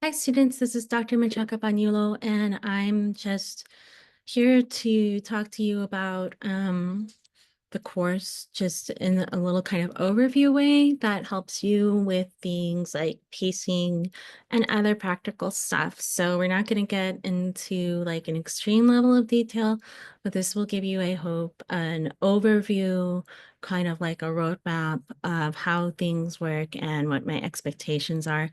Hi, students. This is Dr. Machaka Banyulo, and I'm just here to talk to you about the course just in a little kind of overview way that helps you with things like pacing and other practical stuff. So we're not going to get into like an extreme level of detail, but this will give you, I hope, an overview, kind of like a roadmap of how things work and what my expectations are.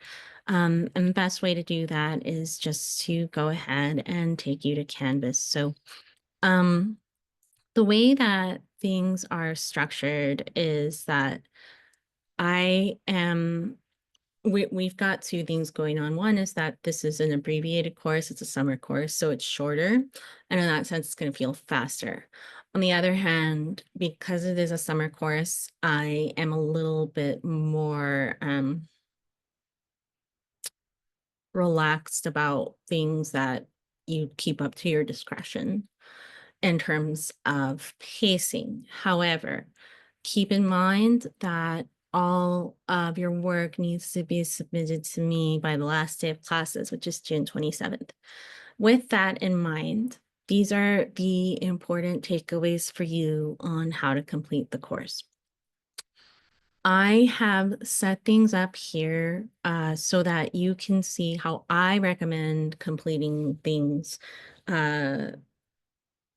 And the best way to do that is just to go ahead and take you to Canvas. So um, the way that things are structured is that I am we've got two things going on. One is that this is an abbreviated course, it's a summer course, so it's shorter, and in that sense, it's going to feel faster. On the other hand, because it is a summer course, I am a little bit more relaxed about things that you keep up to your discretion in terms of pacing. However, keep in mind that all of your work needs to be submitted to me by the last day of classes, which is June 27th. With that in mind, these are the important takeaways for you on how to complete the course. I have set things up here so that you can see how I recommend completing things uh,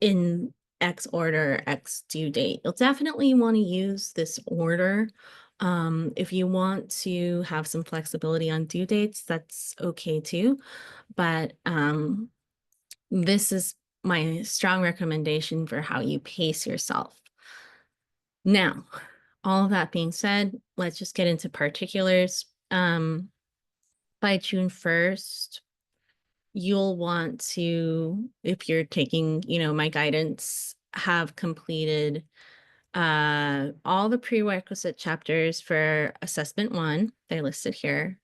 in X order, X due date. You'll definitely want to use this order. If you want to have some flexibility on due dates, that's okay too. But this is my strong recommendation for how you pace yourself. Now, all of that being said, let's just get into particulars. By June 1st, you'll want to, if you're taking, my guidance, have completed all the prerequisite chapters for assessment one. They're listed here,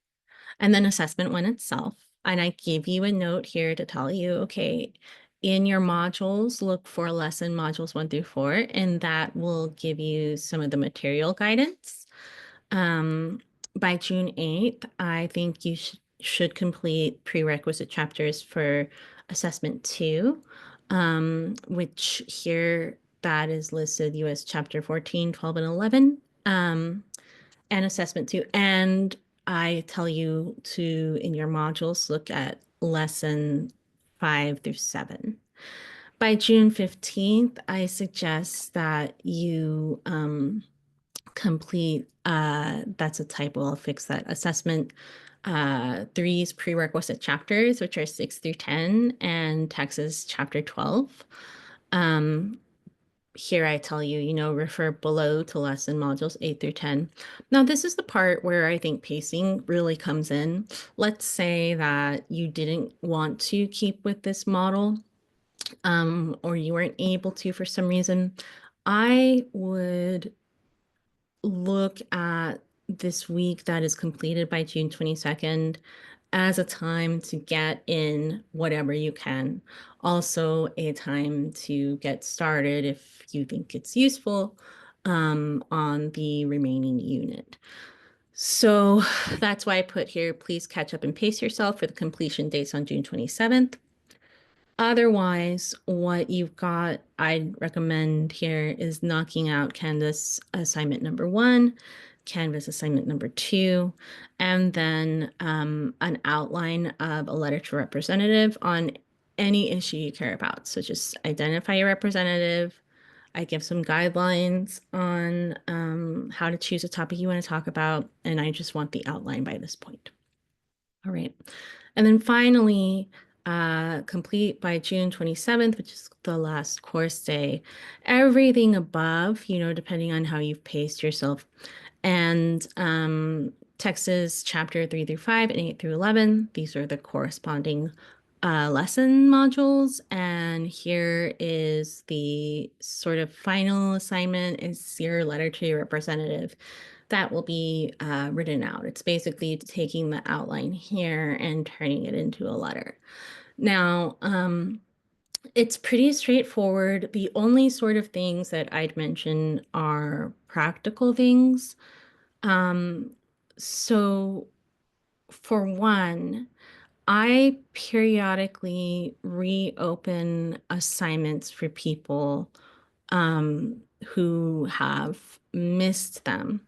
and then assessment one itself. And I give you a note here to tell you, okay, in your modules, look for lesson modules 1 through 4, and that will give you some of the material guidance. By June 8th, I think you should complete prerequisite chapters for assessment 2, which here that is listed US chapter 14, 12, and 11, and assessment 2. And I tell you to, in your modules, look at lesson 5 through 7. By June 15th, I suggest that you complete, that's a typo, I'll fix that, assessment 3's prerequisite chapters, which are 6 through 10, and Texas chapter 12. Here I tell you, refer below to lesson modules 8 through 10. Now, this is the part where I think pacing really comes in. Let's say that you didn't want to keep with this model, or you weren't able to for some reason. I would look at this week that is completed by June 22nd as a time to get in whatever you can. Also, a time to get started if you think it's useful on the remaining unit. So that's why I put here, please catch up and pace yourself for the completion dates on June 27th. Otherwise, what you've got, I'd recommend here is knocking out Canvas assignment number 1, Canvas assignment number 2, and then an outline of a letter to representative on any issue you care about. So just identify your representative. I give some guidelines on how to choose a topic you want to talk about, and I just want the outline by this point. All right. And then finally, complete by June 27th, which is the last course day, everything above, depending on how you've paced yourself. And Texas chapter 3 through 5 and 8 through 11, these are the corresponding lesson modules. And here is the sort of final assignment is your letter to your representative that will be written out. It's basically taking the outline here and turning it into a letter. Now, it's pretty straightforward. The only sort of things that I'd mention are practical things. So for one, I periodically reopen assignments for people who have missed them.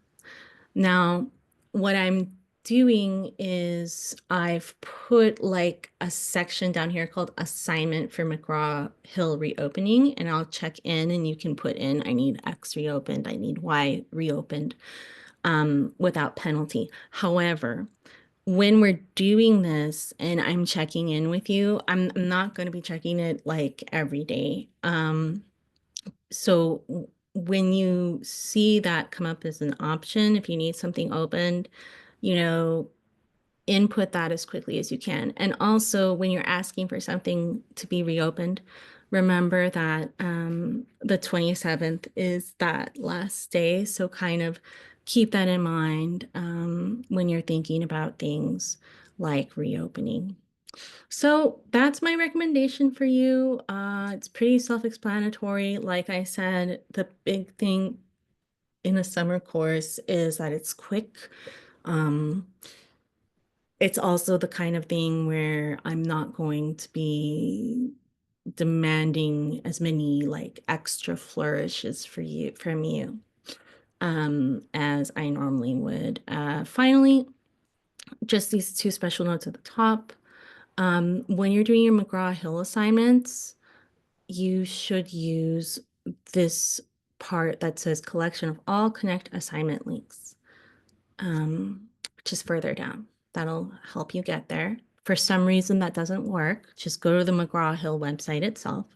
Now, what I'm doing is I've put like a section down here called assignment for McGraw-Hill reopening, and I'll check in and you can put in, I need X reopened, I need Y reopened, without penalty. However, when we're doing this and I'm checking in with you, I'm not going to be checking it like every day. So when you see that come up as an option, if you need something opened, you know, input that as quickly as you can. And also, when you're asking for something to be reopened, remember that the 27th is that last day. So kind of keep that in mind when you're thinking about things like reopening. So that's my recommendation for you. It's pretty self-explanatory. Like I said, the big thing in a summer course is that it's quick. Um, it's also the kind of thing where I'm not going to be demanding as many like extra flourishes from you as I normally would. Finally, just these two special notes at the top. When you're doing your McGraw-Hill assignments, you should use this part that says collection of all Connect assignment links, which is further down. That'll help you get there. For some reason that doesn't work, just go to the McGraw-Hill website itself.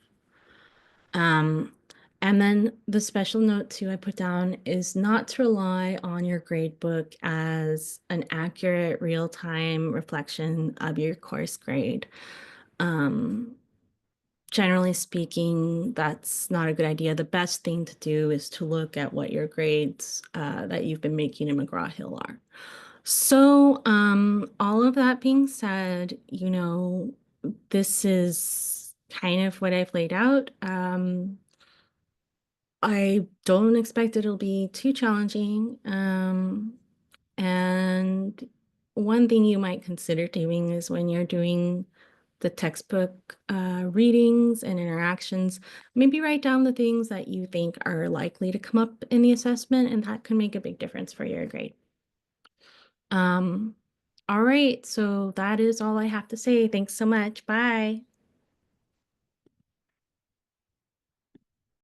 And then the special note too I put down is not to rely on your gradebook as an accurate real-time reflection of your course grade. Generally speaking, that's not a good idea. The best thing to do is to look at what your grades that you've been making in McGraw-Hill are. So all of that being said, you know, this is kind of what I've laid out. I don't expect it'll be too challenging. And one thing you might consider doing is when you're doing the textbook readings and interactions, maybe write down the things that you think are likely to come up in the assessment, and that can make a big difference for your grade. All right, so that is all I have to say. Thanks so much. Bye.